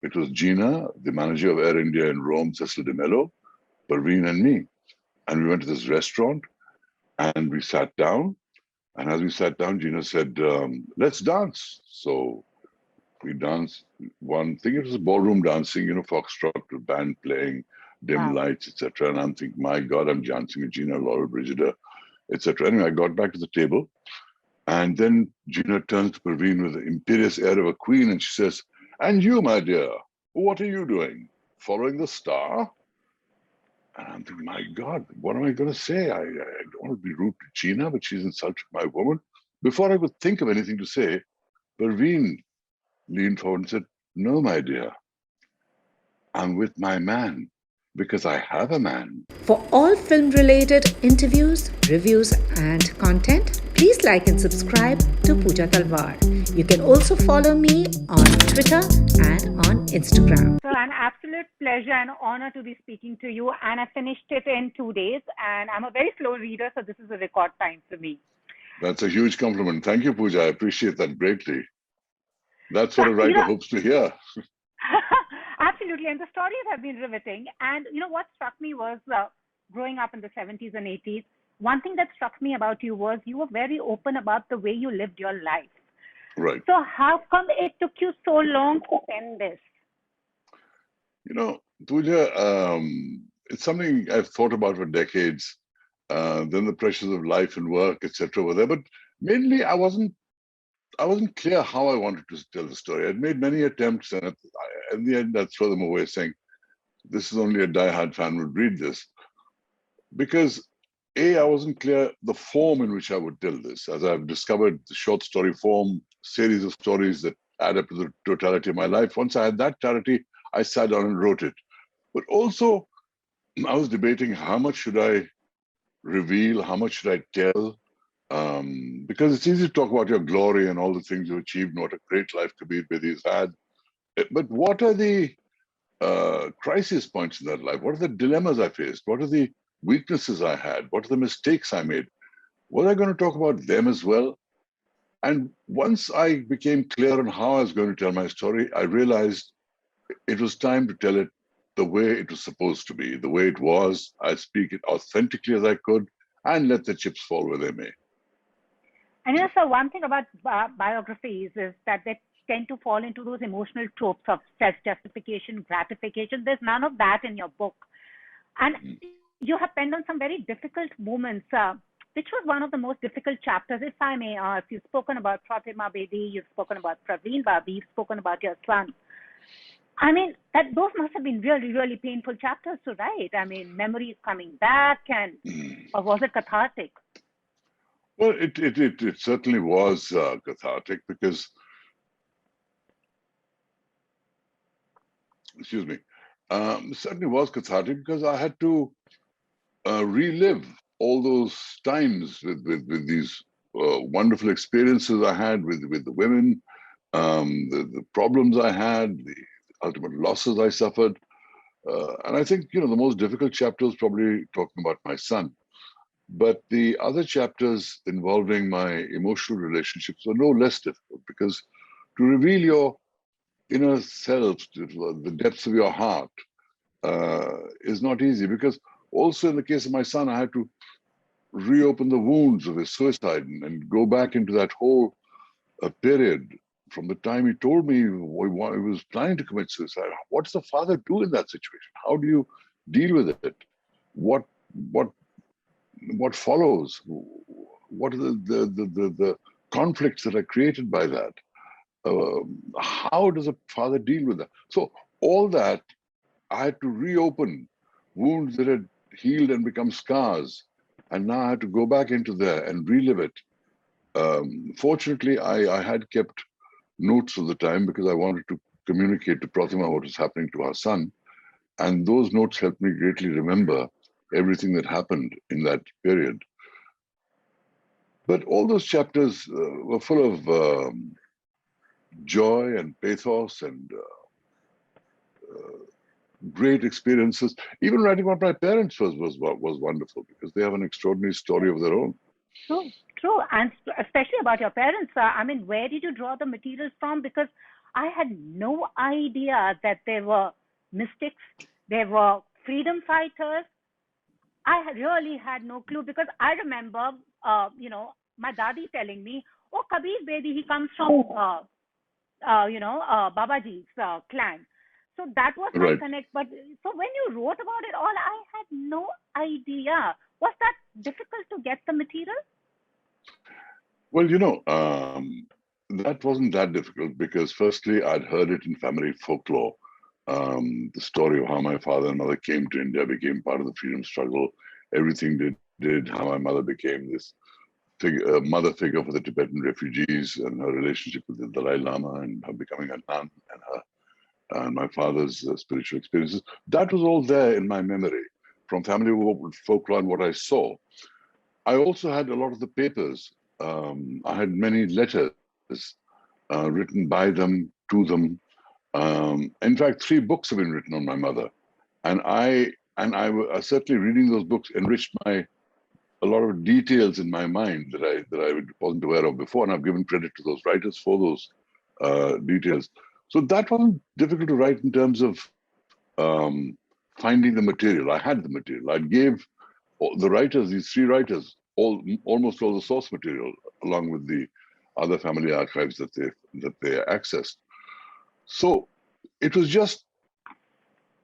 It was Gina, the manager of Air India in Rome, Cecil de Mello, Parveen and me. And we went to this restaurant and we sat down. And as we sat down, Gina said, let's dance. So we danced one thing. It was ballroom dancing, foxtrot with band playing, dim lights, etc. And I'm thinking, my God, I'm dancing with GinaLollobrigida, etc. Anyway, I got back to the table. And then Gina turns to Parveen with the imperious air of a queen. And she says, and you, my dear, what are you doing? Following the star? And I'm thinking, my God, what am I going to say? I don't want to be rude to Gina, but she's insulted my woman. Before I could think of anything to say, Parveen leaned forward and said, no, my dear, I'm with my man because I have a man. For all film-related interviews, reviews and content, please like and subscribe to Puja Talwar. You can also follow me on Twitter and on Instagram. So an absolute pleasure and honor to be speaking to you. And I finished it in 2 days. And I'm a very slow reader, so this is a record time for me. That's a huge compliment. Thank you, Pooja. I appreciate that greatly. That's what a writer hopes to hear. Absolutely. And the stories have been riveting. And what struck me was growing up in the 70s and 80s, one thing that struck me about you was you were very open about the way you lived your life. Right. So how come it took you so long to pen this? Pooja, it's something I've thought about for decades. Then the pressures of life and work, etc., were there. But mainly, I wasn't clear how I wanted to tell the story. I'd made many attempts, and in the end, I'd throw them away, saying, "This is only a die-hard fan would read this," because I wasn't clear the form in which I would tell this. As I've discovered the short story form, series of stories that add up to the totality of my life. Once I had that clarity, I sat down and wrote it. But also, I was debating how much should I reveal, how much should I tell, because it's easy to talk about your glory and all the things you achieved and what a great life Kabir Bedi has had. But what are the crisis points in that life? What are the dilemmas I faced? What are the weaknesses I had? What are the mistakes I made? Was I going to talk about them as well? And once I became clear on how I was going to tell my story, I realized it was time to tell it the way it was supposed to be, the way it was. I speak it authentically as I could and let the chips fall where they may. And so one thing about biographies is that they tend to fall into those emotional tropes of self-justification, gratification. There's none of that in your book. And you have penned on some very difficult moments. Which was one of the most difficult chapters, if I may ask? You've spoken about ProtimaBedi, you've spoken about Parveen Babi, you've spoken about your son. I mean, those must have been really, really painful chapters to write. I mean, memories coming back, or was it cathartic? Well, it certainly was cathartic because, excuse me, it certainly was cathartic because I had to relive all those times with these wonderful experiences I had with the women, the problems I had, the ultimate losses I suffered. And I think, the most difficult chapter is probably talking about my son. But the other chapters involving my emotional relationships were no less difficult because to reveal your inner self, the depths of your heart, is not easy. Because also in the case of my son, I had to reopen the wounds of his suicide and go back into that whole period from the time he told me he was planning to commit suicide. What does the father do in that situation? How do you deal with it? What follows? What are the conflicts that are created by that? How does a father deal with that? So all that, I had to reopen wounds that had healed and become scars. And now I had to go back into there and relive it. Fortunately, I had kept notes of the time because I wanted to communicate to Protima what was happening to our son. And those notes helped me greatly remember everything that happened in that period. But all those chapters were full of joy and pathos and great experiences. Even writing about my parents was wonderful because they have an extraordinary story of their own. True. And especially about your parents. I mean, where did you draw the materials from? Because I had no idea that there were mystics, there were freedom fighters. I really had no clue because I remember, my daddy telling me, "Oh, Kabir Bedi, he comes from, Babaji's clan." So that was my Right. connect. But so when you wrote about it all, I had no idea. Was that difficult to get the material? Well, that wasn't that difficult because firstly, I'd heard it in family folklore. The story of how my father and mother came to India, became part of the freedom struggle, everything they did, how my mother became this mother figure for the Tibetan refugees and her relationship with the Dalai Lama and her becoming a nun and my father's spiritual experiences. That was all there in my memory from family folklore and what I saw. I also had a lot of the papers. I had many letters written by them, to them. In fact, 3 books have been written on my mother, and I certainly reading those books enriched a lot of details in my mind that I wasn't aware of before, and I've given credit to those writers for those details. So that wasn't difficult to write in terms of finding the material. I had the material. I gave the writers, these 3 writers, almost all the source material, along with the other family archives that they accessed. So it was just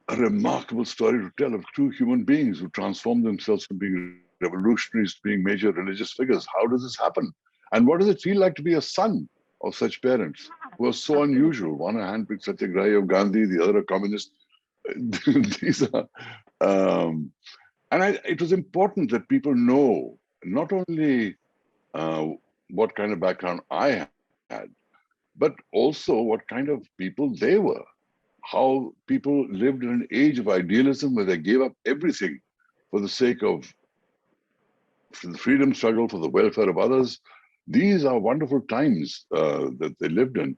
a remarkable story to tell of 2 human beings who transformed themselves from being revolutionaries to being major religious figures. How does this happen? And what does it feel like to be a son of such parents who are so unusual? One a handpicked satyagrahi of Gandhi, the other a communist. These are, it was important that people know not only what kind of background I had, but also what kind of people they were. How people lived in an age of idealism where they gave up everything for the sake of the freedom struggle, for the welfare of others. These are wonderful times that they lived in.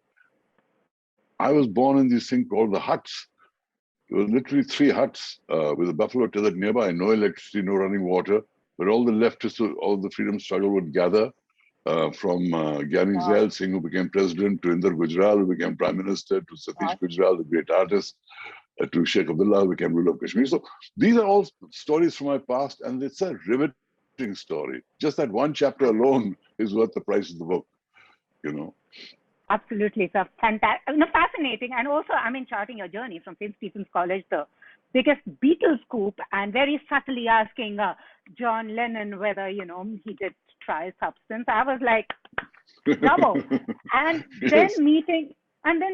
I was born in this thing called the huts. There were literally 3 huts with a buffalo tethered nearby, no electricity, no running water, where all the leftists, all the freedom struggle would gather. From Gyani Zail Singh, who became president, to Inder Gujral, who became prime minister, to Satish Gujral, the great artist, to Sheikh Abdullah, who became ruler of Kashmir. So these are all stories from my past, and it's a riveting story. Just that one chapter alone is worth the price of the book, Absolutely. So fantastic, fascinating. And also, charting your journey from St. Stephen's College, the biggest Beatles scoop, and very subtly asking John Lennon whether, he did try substance. I was like, bravo. And Yes. then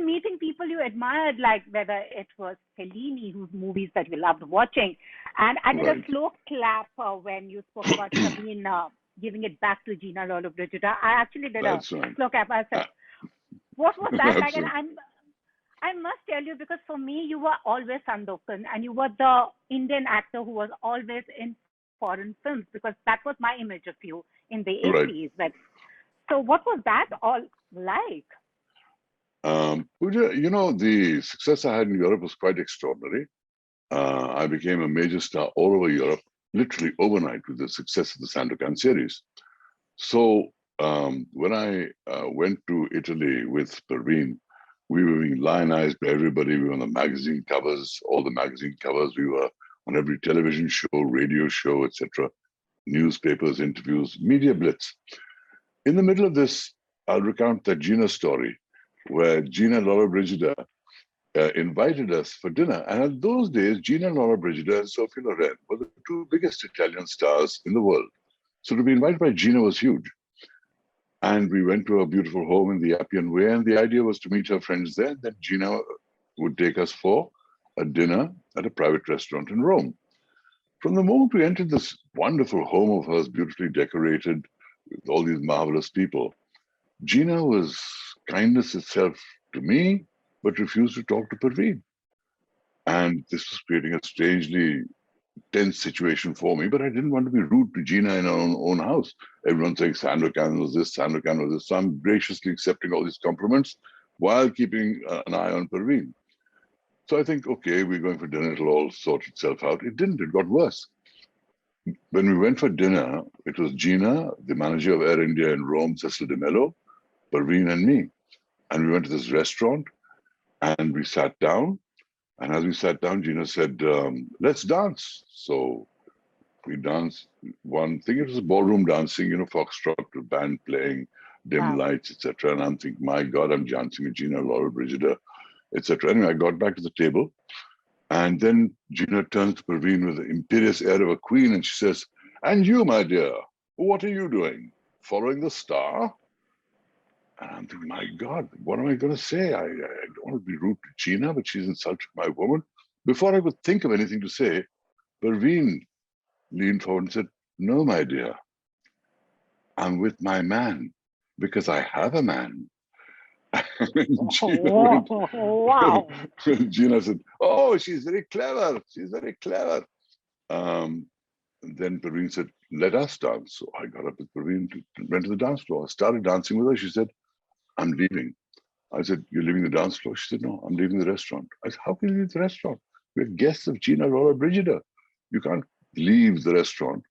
meeting people you admired, like whether it was Fellini, whose movies that you loved watching. And I did a slow clap when you spoke about Sabine giving it back to GinaLollobrigida. I actually did a slow clap. I said, what was that like? And I must tell you, because for me, you were always Sandokan, and you were the Indian actor who was always in foreign films, because that was my image of you in the 80s. But so what was that all like? Puja, the success I had in Europe was quite extraordinary. I became a major star all over Europe, literally overnight, with the success of the Sandokan series. So when I went to Italy with Parveen, we were being lionized by everybody. We were on the magazine covers, all the magazine covers. We were on every television show, radio show, etc., newspapers, interviews, media blitz. In the middle of this, I'll recount that Gina story, where GinaLollobrigida invited us for dinner. And at those days, GinaLollobrigida and Sophie Loren were the 2 biggest Italian stars in the world. So to be invited by Gina was huge. And we went to a beautiful home in the Appian Way, and the idea was to meet her friends there. Then Gina would take us for a dinner at a private restaurant in Rome. From the moment we entered this wonderful home of hers, beautifully decorated with all these marvelous people, Gina was kindness itself to me, but refused to talk to Parveen. And this was creating a strangely tense situation for me, but I didn't want to be rude to Gina in our own house. Everyone saying Sandokan was this, Sandokan was this. So I'm graciously accepting all these compliments while keeping an eye on Parveen. So I think, okay, we're going for dinner, it'll all sort itself out. It didn't, it got worse. When we went for dinner, it was Gina, the manager of Air India in Rome, Cecil de Mello, Parveen and me. And we went to this restaurant, And we sat down. And as we sat down, Gina said, let's dance. So we danced one thing. It was ballroom dancing, foxtrot with band playing, dim lights, etc. And I'm thinking, my God, I'm dancing with GinaLollobrigida, etc. Anyway, I got back to the table. And then Gina turns to Parveen with the imperious air of a queen, and she says, and you, my dear, what are you doing? Following the star? And I'm thinking, my God, what am I going to say? I don't want to be rude to Gina, but she's insulted my woman. Before I could think of anything to say, Parveen leaned forward and said, no, my dear, I'm with my man because I have a man. Wow. Gina said, oh, she's very clever. She's very clever. Then Parveen said, let us dance. So I got up with Parveen, went to the dance floor. I started dancing with her. She said, I'm leaving. I said, you're leaving the dance floor? She said, no, I'm leaving the restaurant. I said, how can you leave the restaurant? We're guests of GinaLollobrigida. You can't leave the restaurant.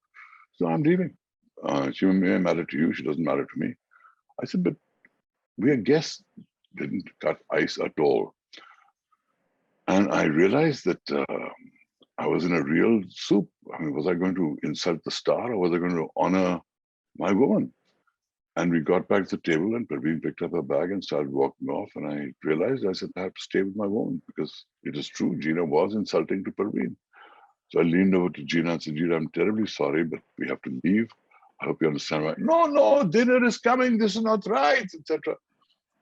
So I'm leaving. She may matter to you. She doesn't matter to me. I said, but we are guests. Didn't cut ice at all. And I realized that I was in a real soup. I mean, was I going to insult the star or was I going to honor my woman? And we got back to the table and Parveen picked up her bag and started walking off. And I realized, I said, I have to stay with my woman because it is true. Gina was insulting to Parveen. So I leaned over to Gina and said, Gina, I'm terribly sorry, but we have to leave. I hope you understand why. No, dinner is coming. This is not right, etc.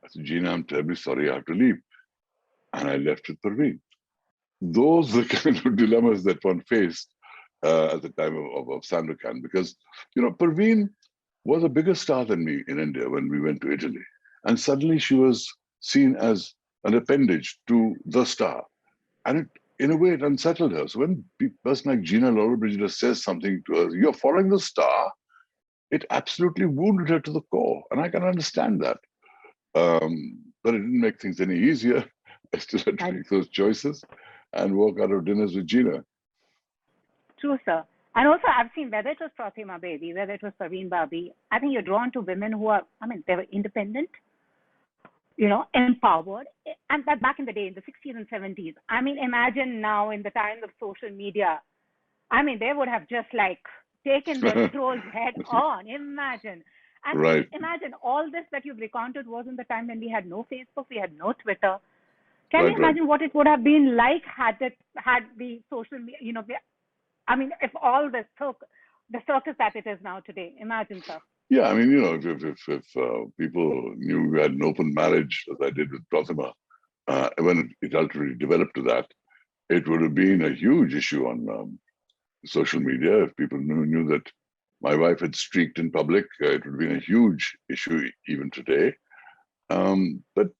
I said, Gina, I'm terribly sorry. I have to leave. And I left with Parveen. Those are the kind of dilemmas that one faced at the time of Sandokan, because, Parveen was a bigger star than me in India when we went to Italy. And suddenly she was seen as an appendage to the star. And in a way, it unsettled her. So when a person like GinaLollobrigida says something to her, you're following the star, it absolutely wounded her to the core. And I can understand that. But it didn't make things any easier. I still had to make those choices and walk out of dinners with Gina. True, sir. And also, I've seen whether it was ProtimaBedi, whether it was Parveen Babi, I think you're drawn to women who are, they were independent, empowered. And that back in the day, in the 60s and 70s. Imagine now in the times of social media, they would have just taken the trolls head on. Imagine. And right. Imagine all this that you've recounted was in the time when we had no Facebook, we had no Twitter. Can you imagine what it would have been like had the social media, if all the circus that it is now today, imagine, sir. Yeah, if people knew we had an open marriage, as I did with Protima, when it ultimately developed to that, it would have been a huge issue on social media. If people knew that my wife had streaked in public, it would have been a huge issue even today. But,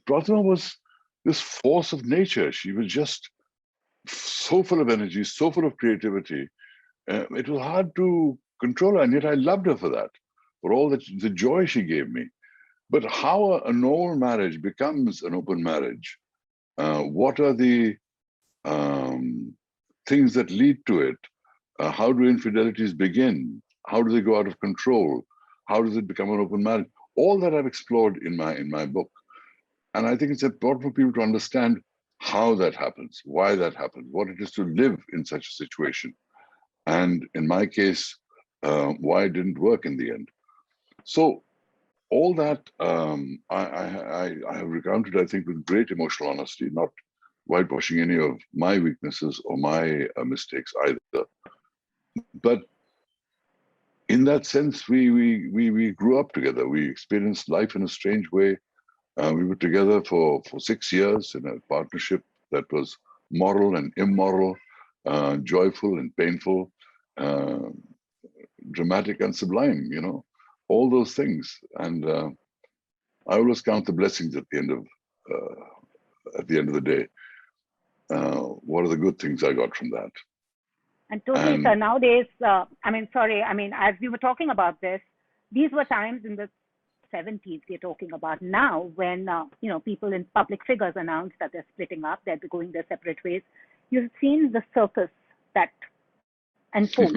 Protima was this force of nature. She was just so full of energy, so full of creativity. It was hard to control her, and yet I loved her for that, for all the joy she gave me. But how a normal marriage becomes an open marriage, what are the things that lead to it? How do infidelities begin? How do they go out of control? How does it become an open marriage? All that I've explored in my book. And I think it's important for people to understand how that happens, why that happens, what it is to live in such a situation. And in my case, why it didn't work in the end. So all that I have recounted, I think, with great emotional honesty, not whitewashing any of my weaknesses or my mistakes either. But in that sense, we grew up together. We experienced life in a strange way. We were together for 6 years in a partnership that was moral and immoral, joyful and painful, dramatic and sublime, all those things. And I always count the blessings at the end of the day. What are the good things I got from that? And totally, sir, nowadays, as we were talking about this, these were times in the 70s we're talking about. Now, when, people in public figures announce that they're splitting up, they're going their separate ways, you've seen the circus that unfolds.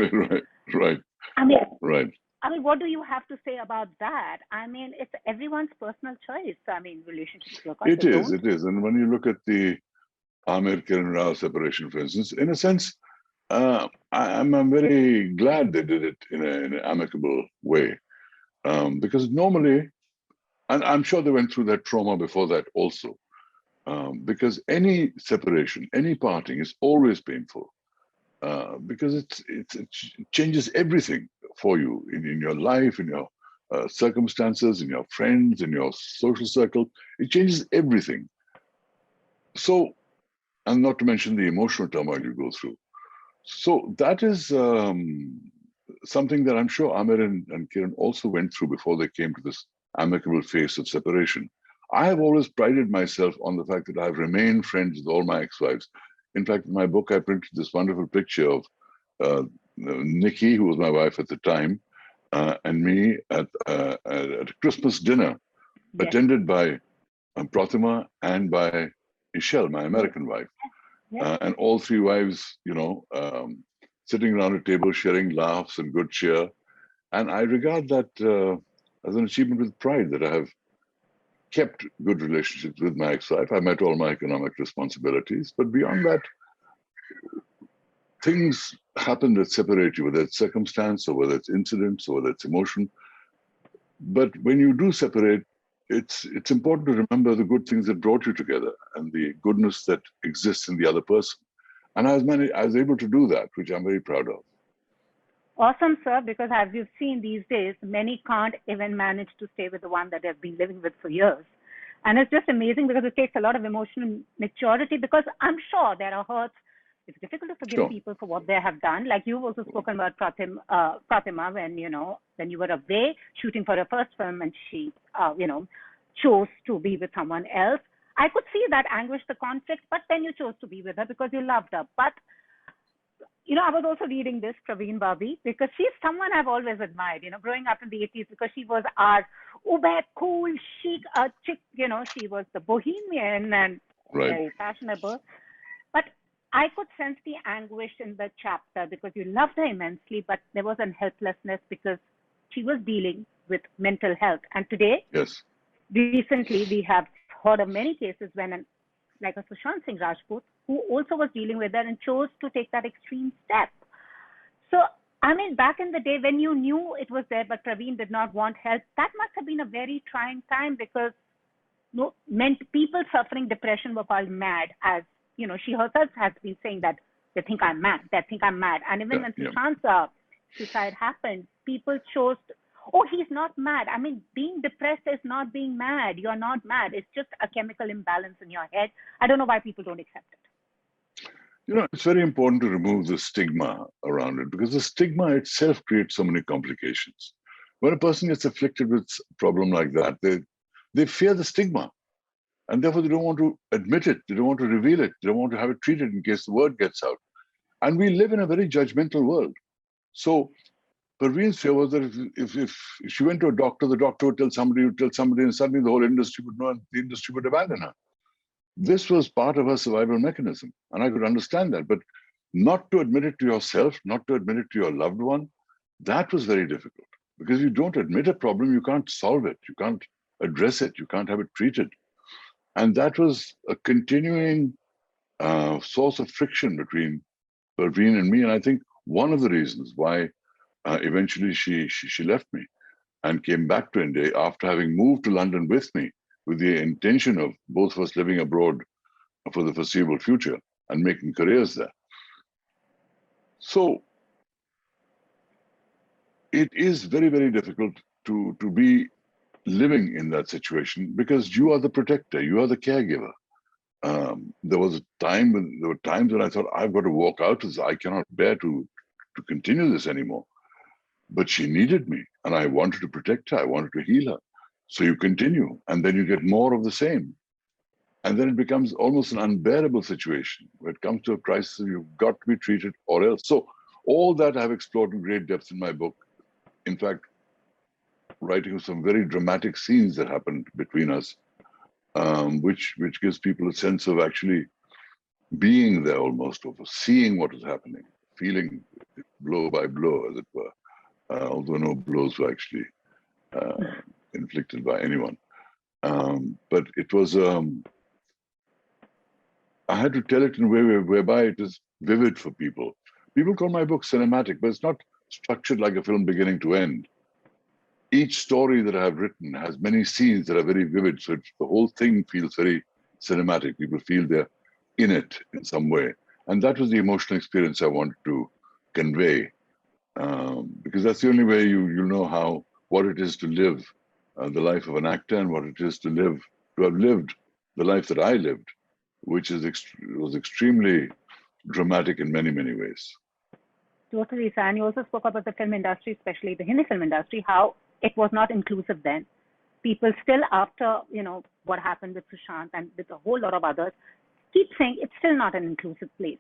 Right. Right. I mean, what do you have to say about that? I mean, it's everyone's personal choice. I mean, relationships work out, It they is, don't. it is. And when you look at the Aamir KiranRao separation, for instance, in a sense, I'm very glad they did it in an amicable way. Because normally, and I'm sure they went through that trauma before that also, because any separation, any parting is always painful, because it changes everything for you in your life, in your circumstances, in your friends, in your social circle. It changes everything. So, and not to mention the emotional turmoil you go through. So that is something that I'm sure Aamir and Kiran also went through before they came to this amicable phase of separation. I have always prided myself on the fact that I've remained friends with all my ex-wives. In fact, in my book, I printed this wonderful picture of Nikki, who was my wife at the time, and me at a Christmas dinner, Yes. attended by Protima and by Michelle, my American wife. Yes. And all three wives, sitting around a table, sharing laughs and good cheer. And I regard that as an achievement with pride, that I have kept good relationships with my ex-wife. I met all my economic responsibilities, but beyond that, things happen that separate you, whether it's circumstance or whether it's incidents or whether it's emotion. But when you do separate, it's important to remember the good things that brought you together and the goodness that exists in the other person. And I was able to do that, which I'm very proud of. Awesome, sir, because as you've seen these days, many can't even manage to stay with the one that they've been living with for years. And it's just amazing because it takes a lot of emotional maturity, because I'm sure there are hurts. It's difficult to forgive Sure. people for what they have done. Like you've also spoken about Protima when you were away shooting for her first film and she, chose to be with someone else. I could see that anguish, the conflict, but then you chose to be with her because you loved her. But I was also reading this, Parveen Babi, because she's someone I've always admired, growing up in the 80s, because she was our ube, cool, chic chick, she was the bohemian and very fashionable. But I could sense the anguish in the chapter because you loved her immensely, but there was a helplessness because she was dealing with mental health. And today, Yes, recently, we have heard of many cases when like a Sushant Singh Rajput, who also was dealing with that and chose to take that extreme step. So, I mean, back in the day when you knew it was there, but Parveen did not want help, that must have been a very trying time because meant people suffering depression were called mad. As she herself has been saying that they think I'm mad, And even when Sushant's suicide happened, people chose he's not mad. I mean, being depressed is not being mad. You're not mad. It's just a chemical imbalance in your head. I don't know why people don't accept it. It's very important to remove the stigma around it, because the stigma itself creates so many complications. When a person gets afflicted with a problem like that, they fear the stigma. And therefore, they don't want to admit it. They don't want to reveal it. They don't want to have it treated in case the word gets out. And we live in a very judgmental world. So Parveen's fear was that if she went to a doctor, the doctor would tell somebody, and suddenly the whole industry would know and the industry would abandon her. This was part of her survival mechanism. And I could understand that. But not to admit it to yourself, not to admit it to your loved one, that was very difficult. Because you don't admit a problem, you can't solve it. You can't address it. You can't have it treated. And that was a continuing source of friction between Parveen and me. And I think one of the reasons why eventually she left me and came back to India after having moved to London with me with the intention of both of us living abroad for the foreseeable future and making careers there. So it is very, very difficult to be living in that situation because you are the protector, you are the caregiver. There were times when I thought, I've got to walk out of this. I cannot bear to continue this anymore. But she needed me and I wanted to protect her. I wanted to heal her. So you continue and then you get more of the same. And then it becomes almost an unbearable situation where it comes to a crisis, you've got to be treated or else. So all that I've explored in great depth in my book. In fact, writing some very dramatic scenes that happened between us, which gives people a sense of actually being there almost, of seeing what is happening, feeling blow by blow, as it were. although no blows were actually inflicted by anyone. But it was, I had to tell it in a way whereby it is vivid for people. People call my book cinematic, but it's not structured like a film beginning to end. Each story that I have written has many scenes that are very vivid, so the whole thing feels very cinematic. People feel they're in it in some way. And that was the emotional experience I wanted to convey, because that's the only way you know what it is to live the life of an actor and what it is to have lived the life that I lived, which was extremely dramatic in many, many ways. Totally, sir. And you also spoke about the film industry, especially the Hindi film industry, how it was not inclusive then. People still, after what happened with Sushant and with a whole lot of others, keep saying it's still not an inclusive place.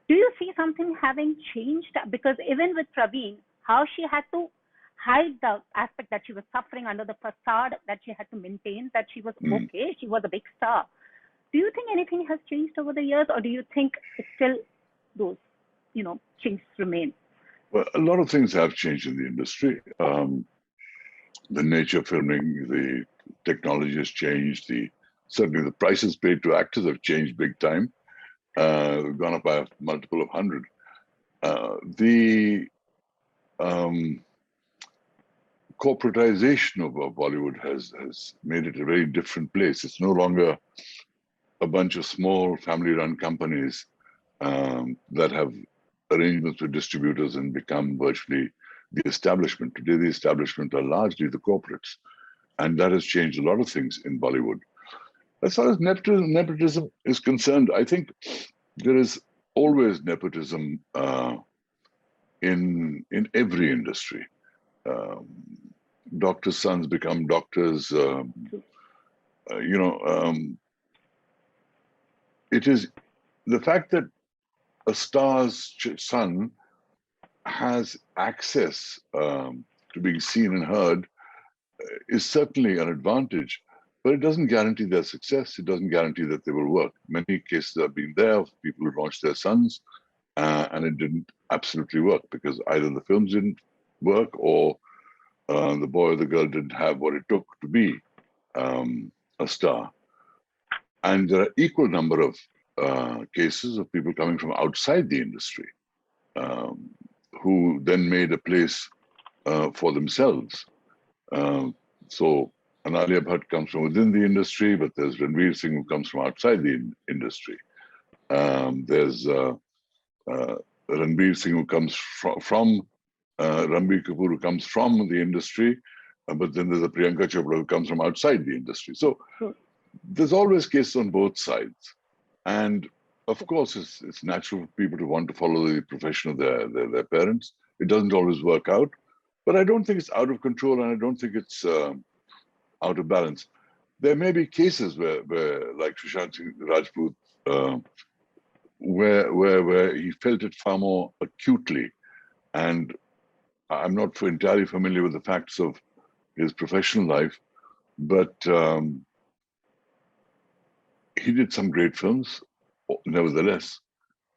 Do you see something having changed? Because even with Parveen, how she had to hide the aspect that she was suffering under the facade that she had to maintain, that she was okay, she was a big star. Do you think anything has changed over the years, or do you think it's still those, changes remain? Well, a lot of things have changed in the industry. The nature of filming, the technology has changed. Certainly the prices paid to actors have changed big time. Gone up by a multiple of 100. The corporatization of Bollywood has made it a very different place. It's no longer a bunch of small family-run companies that have arrangements with distributors and become virtually the establishment. Today, the establishment are largely the corporates. And that has changed a lot of things in Bollywood. As far as nepotism is concerned, I think there is always nepotism in every industry. Doctors' sons become doctors. It is the fact that a star's son has access to being seen and heard is certainly an advantage, but it doesn't guarantee their success. It doesn't guarantee that they will work. Many cases have been there of people who launched their sons and it didn't absolutely work because either the films didn't work or the boy or the girl didn't have what it took to be a star. And there are equal number of cases of people coming from outside the industry who then made a place for themselves. So Analia Bhatt comes from within the industry, but there's Ranveer Singh who comes from outside the industry. There's Ranveer Singh who comes from Ranbir Kapoor who comes from the industry, but then there's a Priyanka Chopra who comes from outside the industry. So there's always cases on both sides. And of course, it's natural for people to want to follow the profession of their parents. It doesn't always work out, but I don't think it's out of control and I don't think it's out of balance. There may be cases where like Sushant Singh Rajput, where he felt it far more acutely. And I'm not entirely familiar with the facts of his professional life, but he did some great films, nevertheless.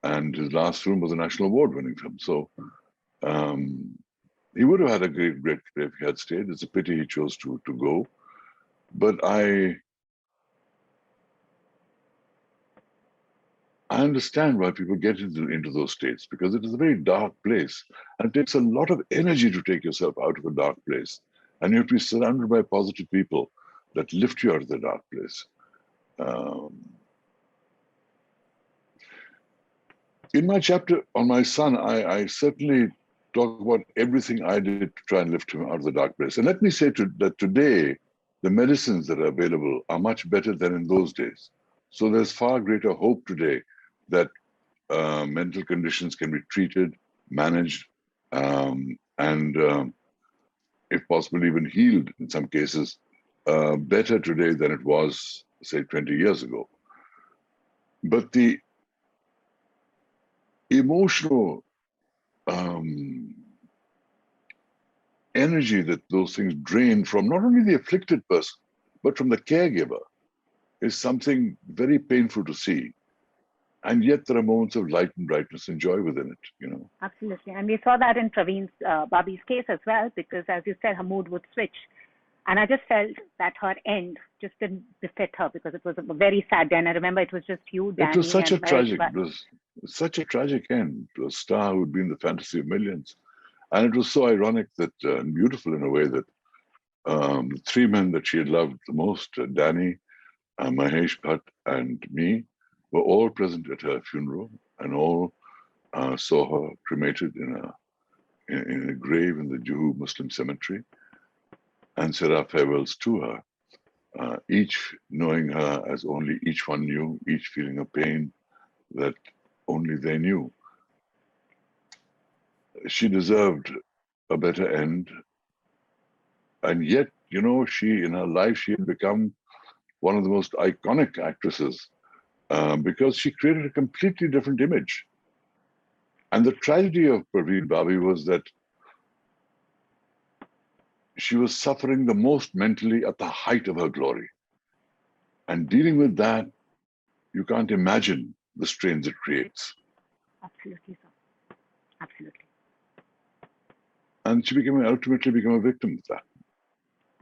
And his last film was a National Award-winning film. So he would have had a great career if he had stayed. It's a pity he chose to go. But I understand why people get into those states, because it is a very dark place. And it takes a lot of energy to take yourself out of a dark place. And you have to be surrounded by positive people that lift you out of the dark place. In my chapter on my son, I certainly talk about everything I did to try and lift him out of the dark place. And let me say that today, the medicines that are available are much better than in those days. So there's far greater hope today that mental conditions can be treated, managed, and if possible, even healed in some cases, better today than it was, say, 20 years ago. But the emotional energy that those things drain from not only the afflicted person, but from the caregiver is something very painful to see. And yet there are moments of light and brightness and joy within it, you know. Absolutely. And we saw that in Parveen Babi's case as well, because as you said, her mood would switch. And I just felt that her end just didn't befit her because it was a very sad end. I remember it was just you, It was Danny, such a and Meg. tragic, it was such a tragic end to a star who had been the fantasy of millions. And it was so ironic that, and beautiful in a way that the three men that she had loved the most, Danny, Mahesh Bhatt, and me, were all present at her funeral and all saw her cremated in a grave in the Juhu Muslim cemetery and said our farewells to her, each knowing her as only each one knew, each feeling a pain that only they knew. She deserved a better end. And yet, you know, in her life, she had become one of the most iconic actresses because she created a completely different image. And the tragedy of Parveen Babi was that she was suffering the most mentally at the height of her glory. And dealing with that, you can't imagine the strains it creates. Absolutely, sir. Absolutely. And she ultimately became a victim of that.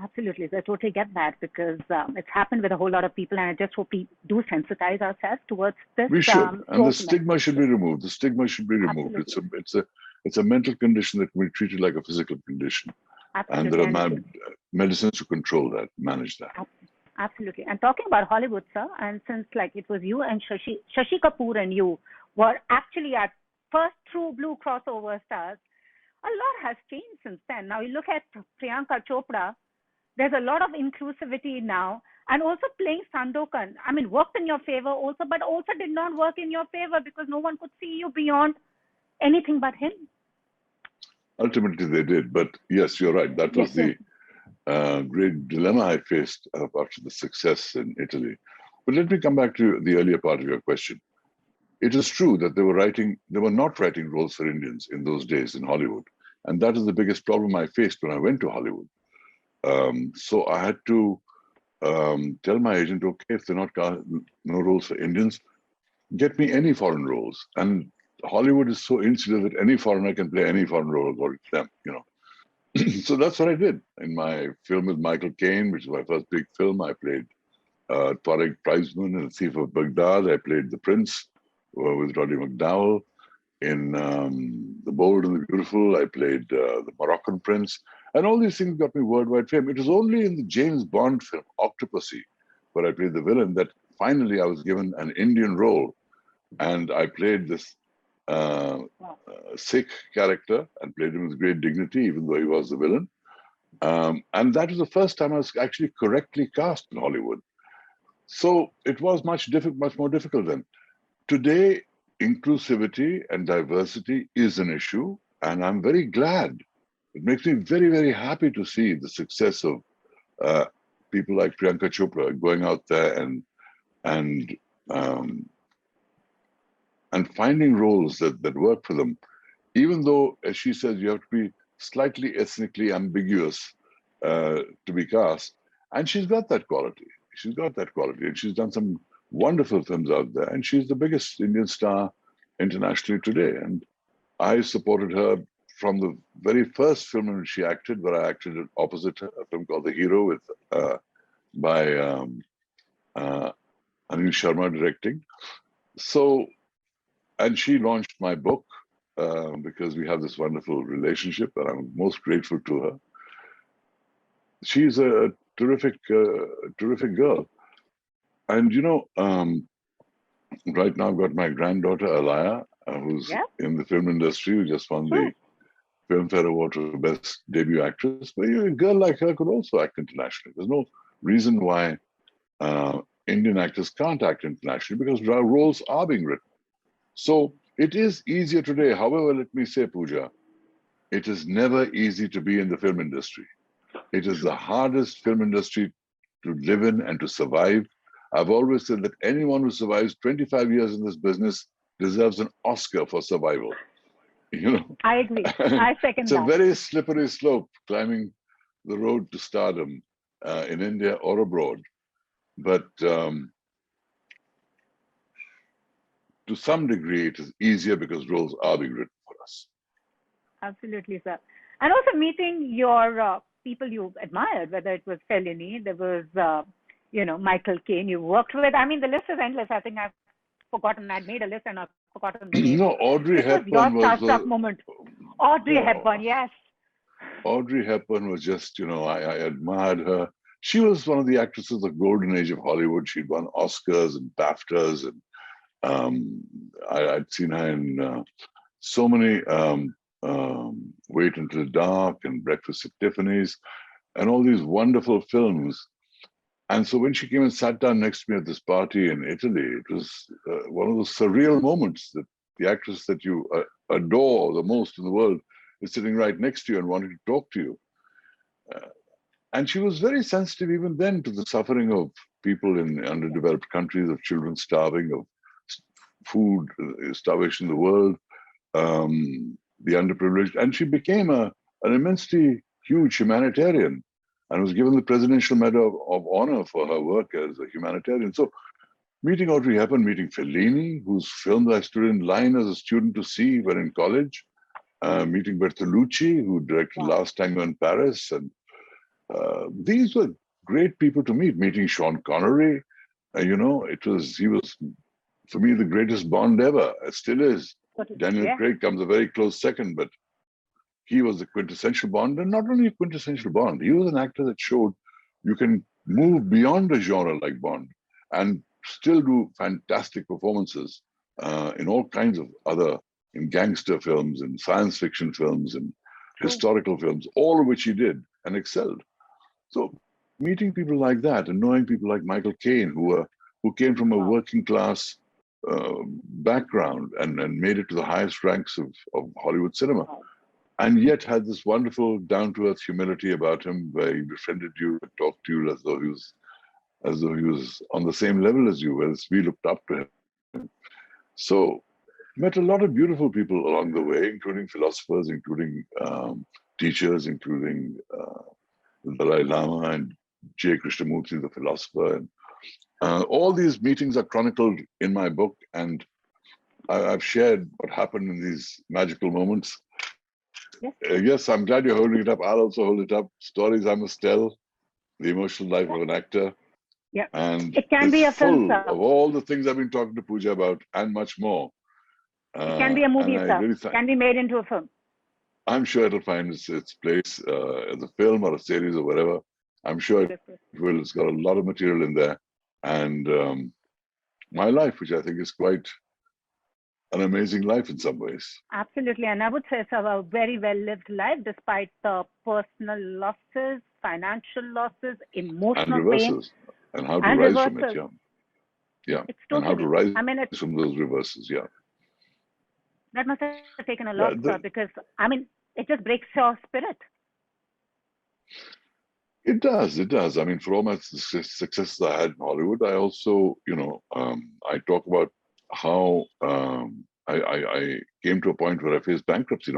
Absolutely. So I totally get that because it's happened with a whole lot of people, and I just hope we do sensitize ourselves towards this. We should, and the stigma should be removed. The stigma should be removed. Absolutely. It's a mental condition that can be treated like a physical condition, Absolutely. and there are medicines to control that, manage that. Absolutely. And talking about Hollywood, sir, and since like it was you and Shashi Kapoor and you were actually our first true blue crossover stars, a lot has changed since then. Now you look at Priyanka Chopra. There's a lot of inclusivity now, and also playing Sandokan. I mean, worked in your favor also, but also did not work in your favor because no one could see you beyond anything but him. Ultimately, they did. But yes, you're right. That was the great dilemma I faced after the success in Italy. But let me come back to the earlier part of your question. It is true that they were not writing roles for Indians in those days in Hollywood. And that is the biggest problem I faced when I went to Hollywood. So I had to tell my agent, okay, if they're not no roles for Indians, get me any foreign roles. And Hollywood is so insular that any foreigner can play any foreign role according to them, you know. So that's what I did. In my film with Michael Caine, which is my first big film, I played Tariq Prizeman in The Thief of Baghdad. I played the Prince with Roddy McDowell. In The Bold and the Beautiful, I played the Moroccan Prince. And all these things got me worldwide fame. It was only in the James Bond film, Octopussy, where I played the villain, that finally I was given an Indian role. And I played this Sikh character and played him with great dignity, even though he was the villain. And that was the first time I was actually correctly cast in Hollywood. So it was much more difficult then. Today, inclusivity and diversity is an issue, and I'm very glad. It makes me very, very happy to see the success of people like Priyanka Chopra going out there and finding roles that work for them, even though, as she says, you have to be slightly ethnically ambiguous to be cast. And she's got that quality. She's got that quality, and she's done some wonderful films out there, and she's the biggest Indian star internationally today. And I supported her from the very first film in which she acted, where I acted opposite her, a film called The Hero by Anil Sharma directing. So, and she launched my book because we have this wonderful relationship, and I'm most grateful to her. She's a terrific girl. And you know, right now I've got my granddaughter Alaya, who's in the film industry, who just won the Filmfare Award for Best Debut Actress. But a girl like her could also act internationally. There's no reason why Indian actors can't act internationally, because roles are being written. So it is easier today. However, let me say, Pooja, it is never easy to be in the film industry. It is the hardest film industry to live in and to survive. I've always said that anyone who survives 25 years in this business deserves an Oscar for survival. You know, I agree. I second it's that. a very slippery slope climbing the road to stardom in India or abroad. But to some degree, it is easier because roles are being written for us. Absolutely, sir. And also meeting your people you admired, whether it was Fellini, there was, Michael Caine you worked with. I mean, the list is endless. I think I've forgotten. I'd made a list and I've forgotten the name. No, Audrey It was your Hepburn was starstruck moment. Audrey Hepburn, yes. Audrey Hepburn was just, I admired her. She was one of the actresses of the golden age of Hollywood. She'd won Oscars and BAFTAs, and I'd seen her in so many Wait Until Dark and Breakfast at Tiffany's and all these wonderful films. And so when she came and sat down next to me at this party in Italy, it was one of those surreal moments that the actress that you adore the most in the world is sitting right next to you and wanting to talk to you. And she was very sensitive even then to the suffering of people in underdeveloped countries, of children starving, of food starvation in the world, the underprivileged. And she became an immensely huge humanitarian and was given the Presidential Medal of Honor for her work as a humanitarian. So meeting Audrey Hepburn, meeting Fellini, whose films I stood in line as a student to see when in college, meeting Bertolucci, who directed Last Tango in Paris. And these were great people to meet. Meeting Sean Connery, he was, for me, the greatest Bond ever. It still is. Daniel Craig comes a very close second, but he was the quintessential Bond, and not only a quintessential Bond, he was an actor that showed you can move beyond a genre like Bond and still do fantastic performances in all kinds of in gangster films, in science fiction films, and historical films, all of which he did and excelled. So meeting people like that and knowing people like Michael Caine, who came from a working class background and made it to the highest ranks of Hollywood cinema, and yet had this wonderful down-to-earth humility about him, where he befriended you and talked to you as though he was on the same level as you, whereas we looked up to him. So met a lot of beautiful people along the way, including philosophers, including teachers, including the Dalai Lama and J. Krishnamurti, the philosopher. And all these meetings are chronicled in my book, and I've shared what happened in these magical moments. Yes, I'm glad you're holding it up. I'll also hold it up. Stories I must tell, the emotional life of an actor. Yeah. And it can be a film, full of all the things I've been talking to Pooja about and much more. It can be a movie, sir. Really can be made into a film. I'm sure it'll find its place as a film or a series or whatever. I'm sure it will. It's got a lot of material in there. And my life, which I think is quite an amazing life in some ways. Absolutely. And I would say it's a very well-lived life, despite the personal losses, financial losses, emotional pain. And how to rise from it, yeah. It's totally, and how to rise from those reverses, yeah. That must have taken a lot, sir, because, it just breaks your spirit. It does. I mean, for all my successes I had in Hollywood, I also, I talk about how I came to a point where I faced bankruptcy.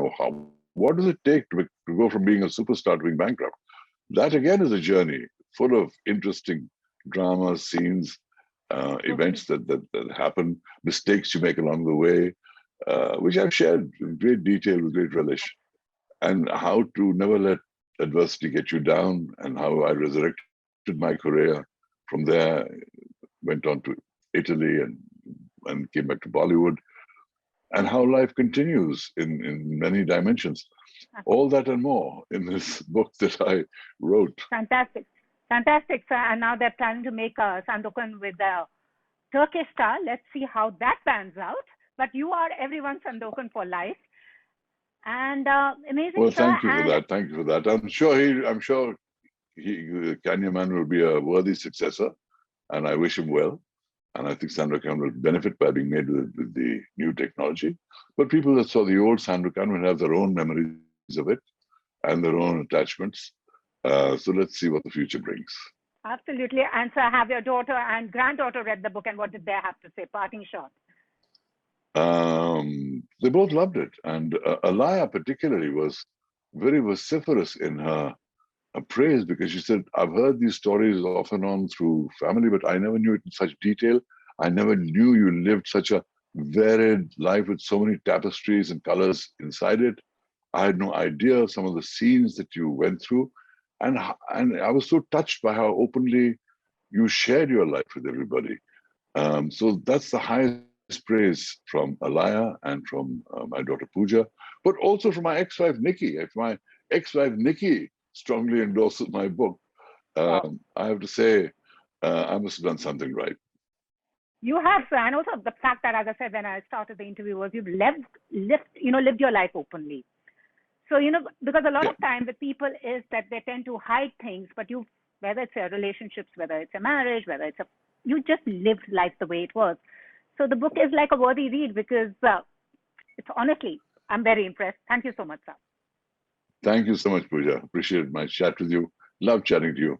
What does it take to go from being a superstar to being bankrupt? That again is a journey full of interesting drama, scenes, events that happen, mistakes you make along the way, which I've shared in great detail with great relish, and how to never let adversity get you down, and how I resurrected my career from there, went on to Italy and came back to Bollywood, and how life continues in many dimensions. All that and more in this book that I wrote. Fantastic, sir. And now they're planning to make a Sandokan with a Turkish star. Let's see how that pans out. But you are everyone's Sandokan for life. And amazing. Well, thank you for that. Thank you for that. I'm sure Kanyaman will be a worthy successor, and I wish him well. And I think Sandokan will benefit by being made with the new technology. But people that saw the old Sandokan will have their own memories of it and their own attachments. So let's see what the future brings. Absolutely. And so have your daughter and granddaughter read the book, and what did they have to say? Parting shot. They both loved it. And Alaya particularly was very vociferous in her praise, because she said, I've heard these stories off and on through family, but I never knew it in such detail. I never knew you lived such a varied life with so many tapestries and colors inside it. I had no idea some of the scenes that you went through, and I was so touched by how openly you shared your life with everybody. So that's the highest praise from Alaya and from my daughter Puja, but also from my ex-wife Nikki. If my ex-wife Nikki strongly endorses my book, I have to say I must have done something right. You have, and also the fact that, as I said when I started the interview, was you've lived your life openly. So, because a lot of time with people is that they tend to hide things, but whether it's a relationships, whether it's a marriage, you just lived life the way it was. So the book is like a worthy read because it's honestly, I'm very impressed. Thank you so much, sir. Thank you so much, Pooja. Appreciate my chat with you. Love chatting to you.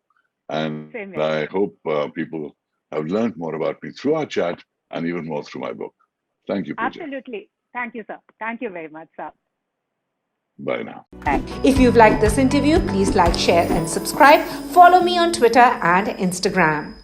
And I hope people have learned more about me through our chat and even more through my book. Thank you, Pooja. Absolutely. Thank you, sir. Thank you very much, sir. Bye now. If you've liked this interview, please like, share, and subscribe. Follow me on Twitter and Instagram.